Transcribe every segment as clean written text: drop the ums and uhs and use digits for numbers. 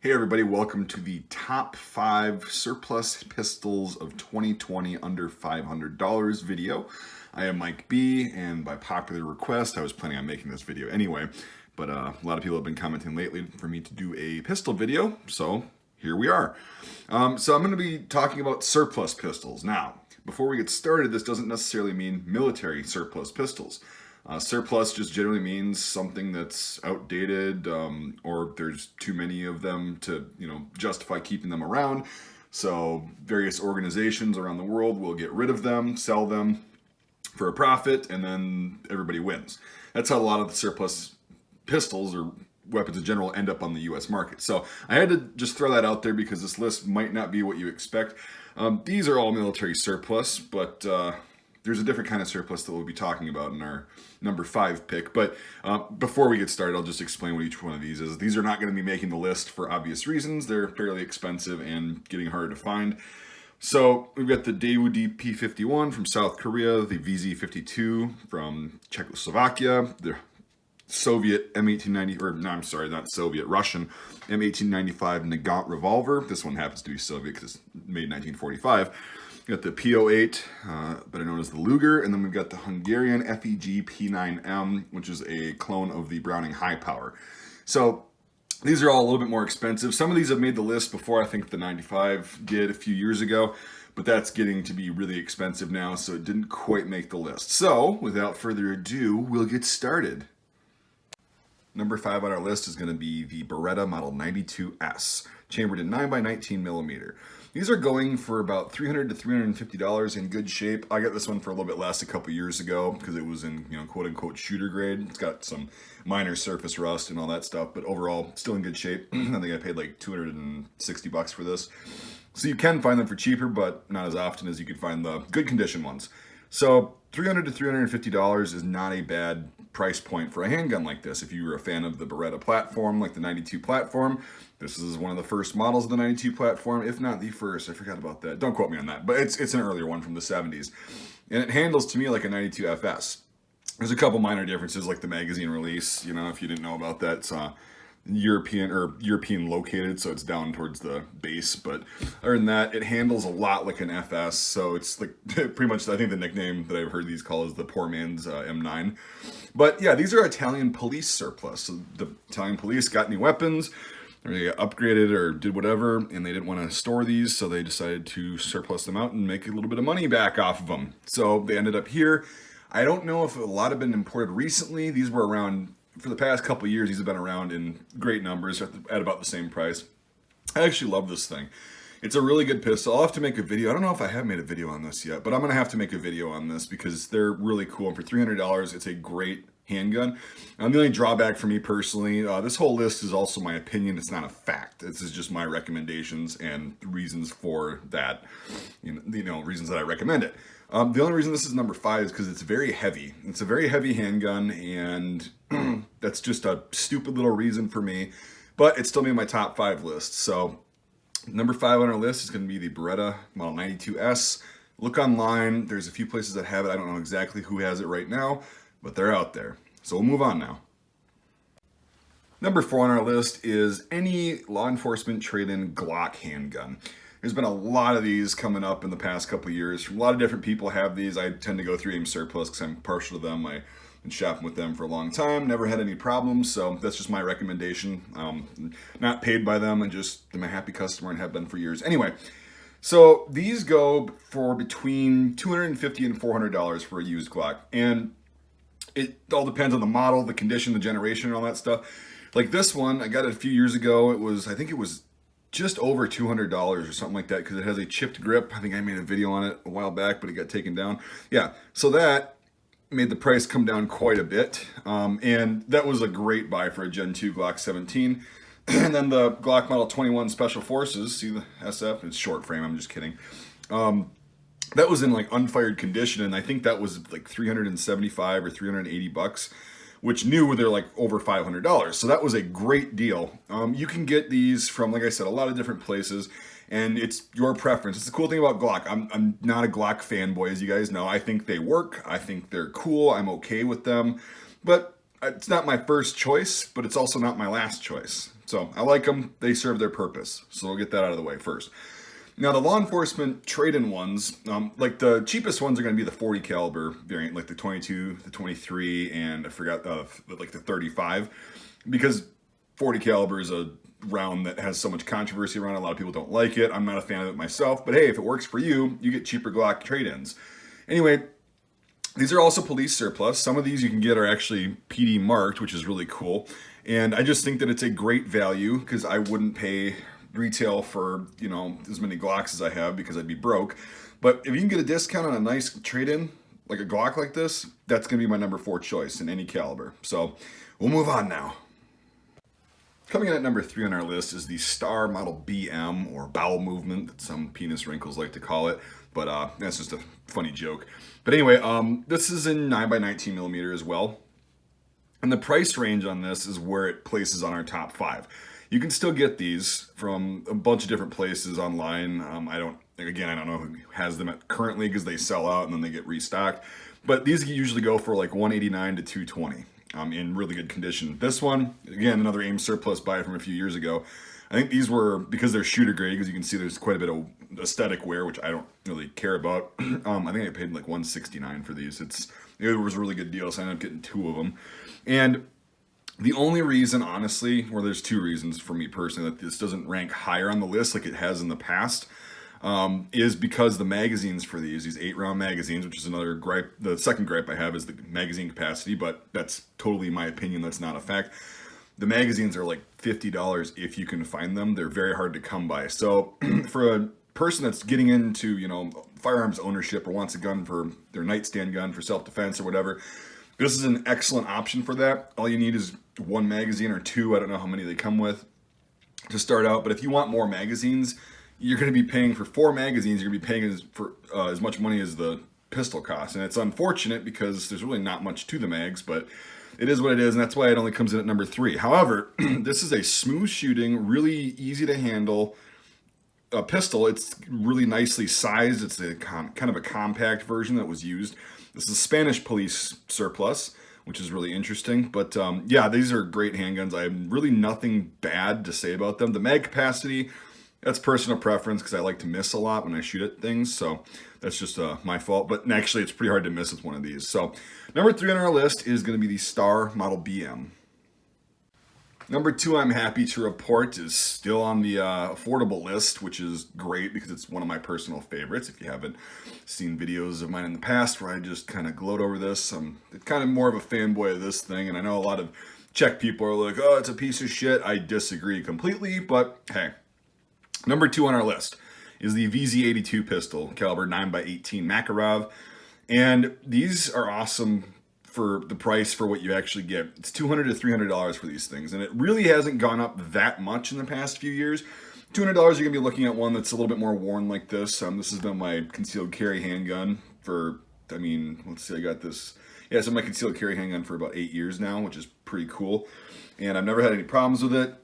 Hey everybody, welcome to the top 5 surplus pistols of 2020 under $500 video. I am Mike B, and by popular request, I was planning on making this video anyway, but a lot of people have been commenting lately for me to do a pistol video, so here we are. So I'm going to be talking about surplus pistols. Now, before we get started, this doesn't necessarily mean military surplus pistols. Surplus just generally means something that's outdated, or there's too many of them to, justify keeping them around. So various organizations around the world will get rid of them, sell them for a profit, and then everybody wins. That's how a lot of the surplus pistols or weapons in general end up on the US market. So I had to just throw that out there because this list might not be what you expect. These are all military surplus, but there's a different kind of surplus that we'll be talking about in our number 5 pick. But before we get started, I'll just explain what each one of these is. These are not going to be making the list for obvious reasons. They're fairly expensive and getting harder to find. So we've got the Daewoo P51 from South Korea, the VZ52 from Czechoslovakia, the Soviet M1890, or no, I'm sorry, not Soviet, Russian M1895 Nagant revolver. This one happens to be Soviet because it's made in 1945. We got the P08, better known as the Luger, and then we've got the Hungarian FEG P9M, which is a clone of the Browning High Power. So these are all a little bit more expensive. Some of these have made the list before. I think the 95 did a few years ago, but that's getting to be really expensive now, so it didn't quite make the list. So without further ado, we'll get started. Number 5 on our list is going to be the Beretta Model 92S, chambered in 9x19 millimeter. These are going for about $300 to $350 in good shape. I got this one for a little bit less a couple years ago because it was in, quote unquote shooter grade. It's got some minor surface rust and all that stuff, but overall still in good shape. I think I paid like $260 for this. So you can find them for cheaper, but not as often as you could find the good condition ones. So $300 to $350 is not a bad price point for a handgun like this. If you were a fan of the Beretta platform, like the 92 platform, this is one of the first models of the 92 platform, if not the first. I forgot about that. Don't quote me on that, but it's an earlier one from the 70s. And it handles to me like a 92 FS. There's a couple minor differences, like the magazine release. If you didn't know about that, it's European located, so it's down towards the base. But other than that, it handles a lot like an FS. So it's like pretty much, I think the nickname that I've heard these call is the poor man's M9. But yeah, these are Italian police surplus. So the Italian police got new weapons, or they got upgraded or did whatever, and they didn't want to store these, so they decided to surplus them out and make a little bit of money back off of them. So they ended up here. I don't know if a lot have been imported recently. These were around for the past couple of years. These have been around in great numbers at about the same price. I actually love this thing. It's a really good pistol. I'll have to make a video. I don't know if I have made a video on this yet, but I'm going to have to make a video on this because they're really cool. And for $300, it's a great handgun. The only drawback for me personally, this whole list is also my opinion. It's not a fact. This is just my recommendations and reasons for that, reasons that I recommend it. The only reason this is number 5 is because it's very heavy. It's a very heavy handgun, and that's just a stupid little reason for me, but it still made my top 5 list. So number 5 on our list is going to be the Beretta Model 92S. Look online. There's a few places that have it. I don't know exactly who has it right now, but they're out there. So we'll move on now. Number 4 on our list is any law enforcement trade-in Glock handgun. There's been a lot of these coming up in the past couple of years. A lot of different people have these. I tend to go through Aim Surplus because I'm partial to them. I've been shopping with them for a long time. Never had any problems, so that's just my recommendation. Not paid by them. I'm a happy customer and have been for years. Anyway, so these go for between $250 and $400 for a used Glock. And it all depends on the model, the condition, the generation, and all that stuff. Like this one, I got it a few years ago. I think it was just over $200 or something like that because it has a chipped grip. I think I made a video on it a while back, but it got taken down. Yeah, so that made the price come down quite a bit. And that was a great buy for a Gen 2 Glock 17. And then the Glock Model 21 Special Forces, see the SF? It's short frame, I'm just kidding. That was in like unfired condition, and I think that was like $375 or $380. Which new they're like over $500. So that was a great deal. You can get these from, like I said, a lot of different places, and it's your preference. It's the cool thing about Glock. I'm not a Glock fanboy, as you guys know. I think they work. I think they're cool. I'm okay with them. But It's not my first choice, but it's also not my last choice. So I like them. They serve their purpose. So we'll get that out of the way first. Now the law enforcement trade-in ones, like the cheapest ones are going to be the 40 caliber variant, like the 22, the 23, and I forgot like the 35, because 40 caliber is a round that has so much controversy around it. A lot of people don't like it. I'm not a fan of it myself, but hey, if it works for you, you get cheaper Glock trade-ins. Anyway, these are also police surplus. Some of these you can get are actually PD marked, which is really cool. And I just think that it's a great value because I wouldn't pay retail for, you know, as many Glocks as I have because I'd be broke. But if you can get a discount on a nice trade-in, like a Glock like this, that's going to be my number 4 choice in any caliber. So we'll move on now. Coming in at number 3 on our list is the Star Model BM, or bowel movement, that some penis wrinkles like to call it. But that's just a funny joke. But anyway, this is in 9x19 millimeter as well. And the price range on this is where it places on our top 5. You can still get these from a bunch of different places online. I don't know who has them currently because they sell out and then they get restocked. But these usually go for like $189 to $220 in really good condition. This one, again, another AIM surplus buy from a few years ago. I think these were, because they're shooter grade, because you can see there's quite a bit of aesthetic wear, which I don't really care about. I think I paid like $169 for these. It was a really good deal, so I ended up getting 2 of them. And the only reason, honestly, or there's 2 reasons for me personally that this doesn't rank higher on the list like it has in the past, is because the magazines for these 8-round magazines, which is another gripe. The second gripe I have is the magazine capacity, but that's totally my opinion. That's not a fact. The magazines are like $50 if you can find them. They're very hard to come by. So for a person that's getting into, you know, firearms ownership or wants a gun for their nightstand gun for self-defense or whatever, this is an excellent option for that. All you need is 1 magazine or 2. I don't know how many they come with to start out. But if you want more magazines, you're going to be paying for 4 magazines. You're going to be paying as much money as the pistol costs. And it's unfortunate because there's really not much to the mags, but it is what it is, and that's why it only comes in at number 3. However, this is a smooth shooting, really easy to handle pistol. It's really nicely sized. It's a kind of a compact version that was used. This is Spanish police surplus, which is really interesting. But yeah, these are great handguns. I have really nothing bad to say about them. The mag capacity, that's personal preference because I like to miss a lot when I shoot at things. So that's just my fault. But actually, it's pretty hard to miss with one of these. So number 3 on our list is going to be the Star Model BM. Number 2, I'm happy to report, is still on the affordable list, which is great because it's one of my personal favorites. If you haven't seen videos of mine in the past where I just kind of gloat over this, I'm kind of more of a fanboy of this thing. And I know a lot of Czech people are like, oh, it's a piece of shit. I disagree completely, but hey. Number 2 on our list is the VZ82 pistol, caliber 9x18 Makarov. And these are awesome for the price for what you actually get. It's $200 to $300 for these things. And it really hasn't gone up that much in the past few years. $200, you're going to be looking at one that's a little bit more worn like this. This has been my concealed carry handgun for, let's see, I got this. Yeah, so my concealed carry handgun for about 8 years now, which is pretty cool. And I've never had any problems with it.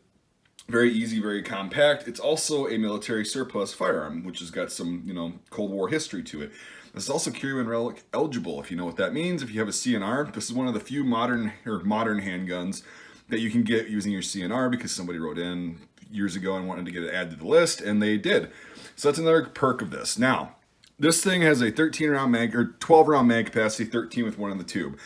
Very easy, very compact. It's also a military surplus firearm, which has got some, Cold War history to it. This is also Curio and Relic eligible, if you know what that means. If you have a CNR, this is one of the few modern handguns that you can get using your CNR because somebody wrote in years ago and wanted to get it added to the list, and they did. So that's another perk of this. Now, this thing has a 13-round mag, or 12-round mag capacity, 13 with 1 in the tube.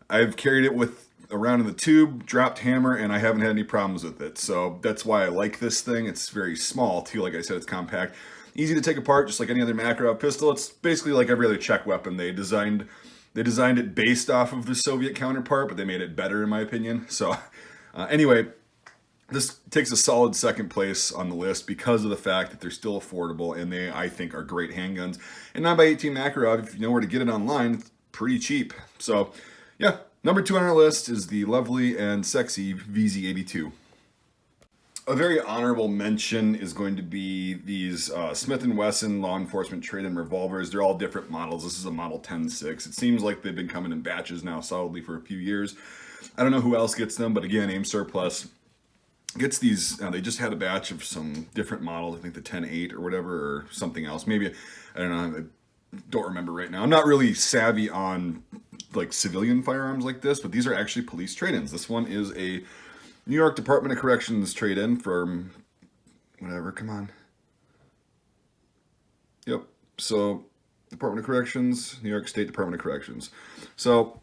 I've carried it with a round in the tube, dropped hammer, and I haven't had any problems with it. So that's why I like this thing. It's very small too. Like I said, it's compact, easy to take apart, just like any other Makarov pistol. It's basically like every other Czech weapon. They designed it based off of the Soviet counterpart, but they made it better in my opinion. So anyway, this takes a solid second place on the list because of the fact that they're still affordable and they, I think, are great handguns. And 9x18 Makarov, if you know where to get it online, it's pretty cheap. So yeah. Number 2 on our list is the lovely and sexy VZ82. A very honorable mention is going to be these Smith & Wesson law enforcement trade-in revolvers. They're all different models. This is a Model 10.6. It seems like they've been coming in batches now solidly for a few years. I don't know who else gets them, but again, AIM Surplus gets these. They just had a batch of some different models. I think the 10.8 or whatever, or something else. Maybe, I don't know. I don't remember right now. I'm not really savvy on like civilian firearms like this, but these are actually police trade-ins. This one is a New York Department of Corrections trade-in from whatever, come on. Yep, so Department of Corrections, New York State Department of Corrections. So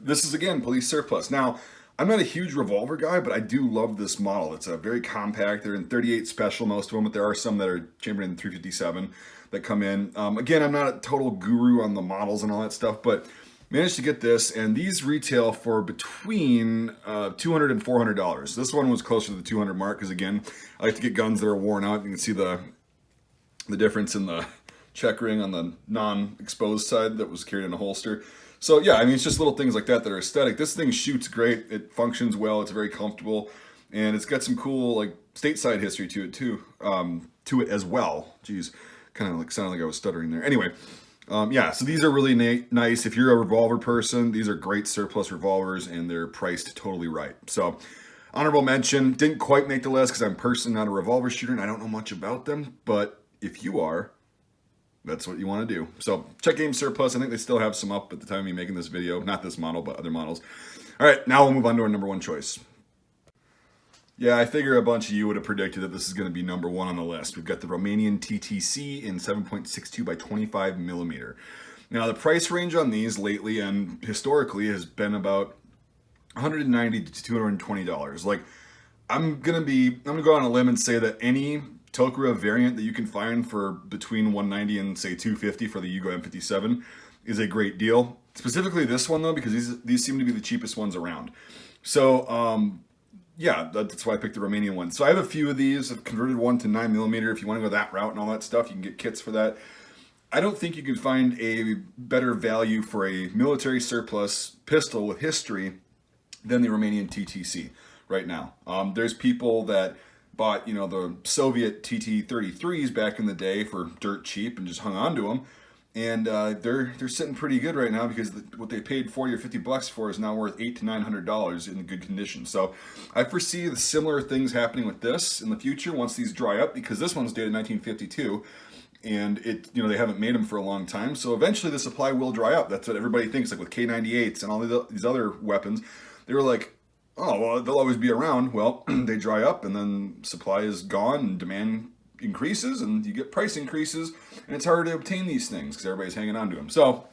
this is, again, police surplus. Now, I'm not a huge revolver guy, but I do love this model. It's a very compact. They're in 38 special, most of them, but there are some that are chambered in 357 that come in. Again, I'm not a total guru on the models and all that stuff, but managed to get this, and these retail for between $200 and $400. This one was closer to the 200 mark, because again, I like to get guns that are worn out. You can see the difference in the check ring on the non-exposed side that was carried in a holster. So yeah, I mean, it's just little things like that that are aesthetic. This thing shoots great. It functions well. It's very comfortable, and it's got some cool like stateside history to it too. To it as well. Jeez, kind of like sounded like I was stuttering there. Anyway, yeah. So these are really nice. If you're a revolver person, these are great surplus revolvers, and they're priced totally right. So honorable mention. Didn't quite make the list because I'm personally not a revolver shooter and I don't know much about them. But if you are, that's what you want to do. So check Game Surplus. I think they still have some up at the time of me making this video. Not this model, but other models. All right, now we'll move on to our number one choice. Yeah, I figure a bunch of you would have predicted that this is going to be number one on the list. We've got the Romanian TTC in 7.62 by 25 millimeter. Now, the price range on these lately and historically has been about $190 to $220. Like, I'm gonna go on a limb and say that any Tokura variant that you can find for between $190 and say $250 for the Yugo M57 is a great deal. Specifically this one though, because these seem to be the cheapest ones around. So yeah, that's why I picked the Romanian one. So I have a few of these. I've converted one to 9mm. If you want to go that route and all that stuff, you can get kits for that. I don't think you can find a better value for a military surplus pistol with history than the Romanian TTC right now. There's people that bought, you know, the Soviet TT-33s back in the day for dirt cheap and just hung on to them. And they're sitting pretty good right now because what they paid $40 or $50 for is now worth $800 to $900 in good condition. So I foresee the similar things happening with this in the future once these dry up, because this one's dated 1952 and they haven't made them for a long time. So eventually the supply will dry up. That's what everybody thinks, like with K98s and all these other weapons. They were like, oh, well, they'll always be around. Well, they dry up and then supply is gone and demand increases and you get price increases, and it's harder to obtain these things because everybody's hanging on to them. So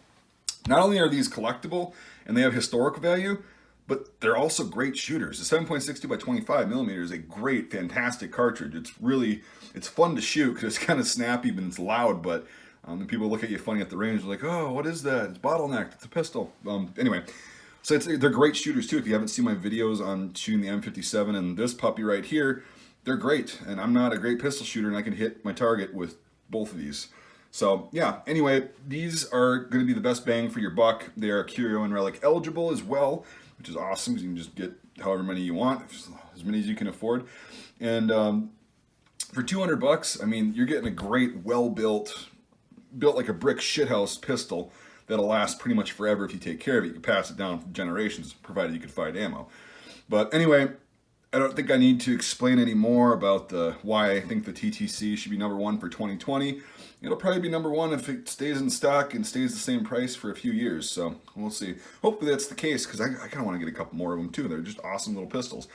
not only are these collectible and they have historic value, but they're also great shooters. The 7.62 by 25 millimeter is a great, fantastic cartridge. It's fun to shoot because it's kind of snappy and it's loud, but people look at you funny at the range, like, oh, what is that? It's bottlenecked, it's a pistol. Anyway. So they're great shooters too. If you haven't seen my videos on shooting the M57 and this puppy right here, they're great. And I'm not a great pistol shooter and I can hit my target with both of these. So yeah, anyway, these are going to be the best bang for your buck. They are curio and relic eligible as well, which is awesome because you can just get however many you want, as many as you can afford. And for $200, I mean, you're getting a great, built like a brick shithouse pistol that'll last pretty much forever if you take care of it. You can pass it down for generations, provided you can find ammo. But anyway, I don't think I need to explain any more about why I think the TTC should be number one for 2020. It'll probably be number one if it stays in stock and stays the same price for a few years. So we'll see. Hopefully that's the case, because I kind of want to get a couple more of them too. They're just awesome little pistols.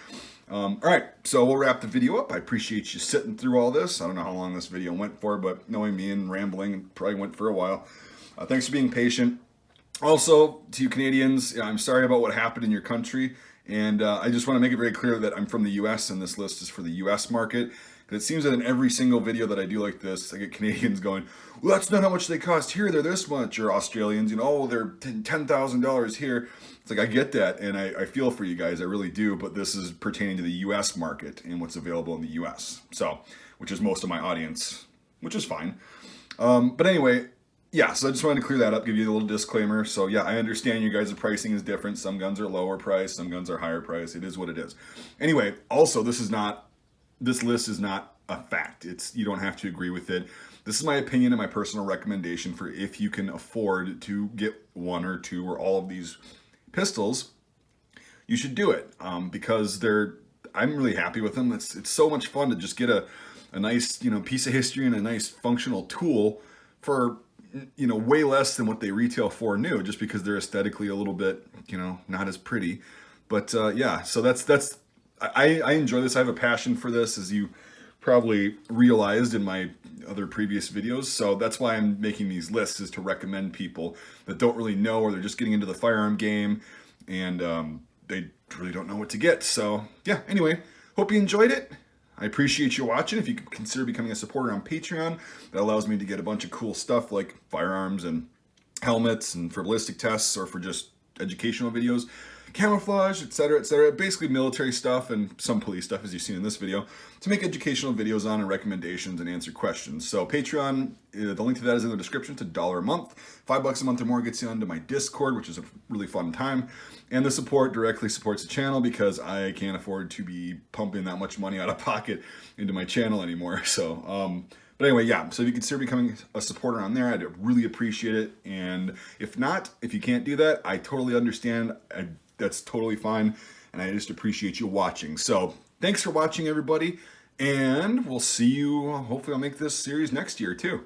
All right, so we'll wrap the video up. I appreciate you sitting through all this. I don't know how long this video went for, but knowing me and rambling, it probably went for a while. Thanks for being patient. Also, to you Canadians, I'm sorry about what happened in your country. And I just want to make it very clear that I'm from the US and this list is for the US market. Because it seems that in every single video that I do like this, I get Canadians going, well, that's not how much they cost here. They're this much. Or Australians, oh, they're $10,000 here. It's like, I get that. And I feel for you guys. I really do. But this is pertaining to the US market and what's available in the US. So, which is most of my audience, which is fine. But anyway, yeah, so I just wanted to clear that up, give you a little disclaimer. So yeah, I understand you guys' pricing is different. Some guns are lower price, some guns are higher price. It is what it is. Anyway, also this list is not a fact. You don't have to agree with it. This is my opinion and my personal recommendation for if you can afford to get one or two or all of these pistols, you should do it because I'm really happy with them. It's so much fun to just get a nice piece of history and a nice functional tool for way less than what they retail for new, just because they're aesthetically a little bit, not as pretty. But yeah, so I enjoy this. I have a passion for this, as you probably realized in my other previous videos. So that's why I'm making these lists, is to recommend people that don't really know, or they're just getting into the firearm game and they really don't know what to get. So yeah, anyway, hope you enjoyed it. I appreciate you watching. If you could consider becoming a supporter on Patreon, that allows me to get a bunch of cool stuff like firearms and helmets and for ballistic tests, or for just educational videos, camouflage, etc., basically military stuff and some police stuff, as you've seen in this video, to make educational videos on and recommendations and answer questions. So Patreon, the link to that is in the description. It's $1 a month. $5 a month or more gets you onto my Discord, which is a really fun time. And the support directly supports the channel, because I can't afford to be pumping that much money out of pocket into my channel anymore. So, but anyway, yeah, so if you consider becoming a supporter on there, I'd really appreciate it. And if not, if you can't do that, I totally understand. That's totally fine. And I just appreciate you watching. So thanks for watching, everybody. And we'll see you. Hopefully I'll make this series next year too.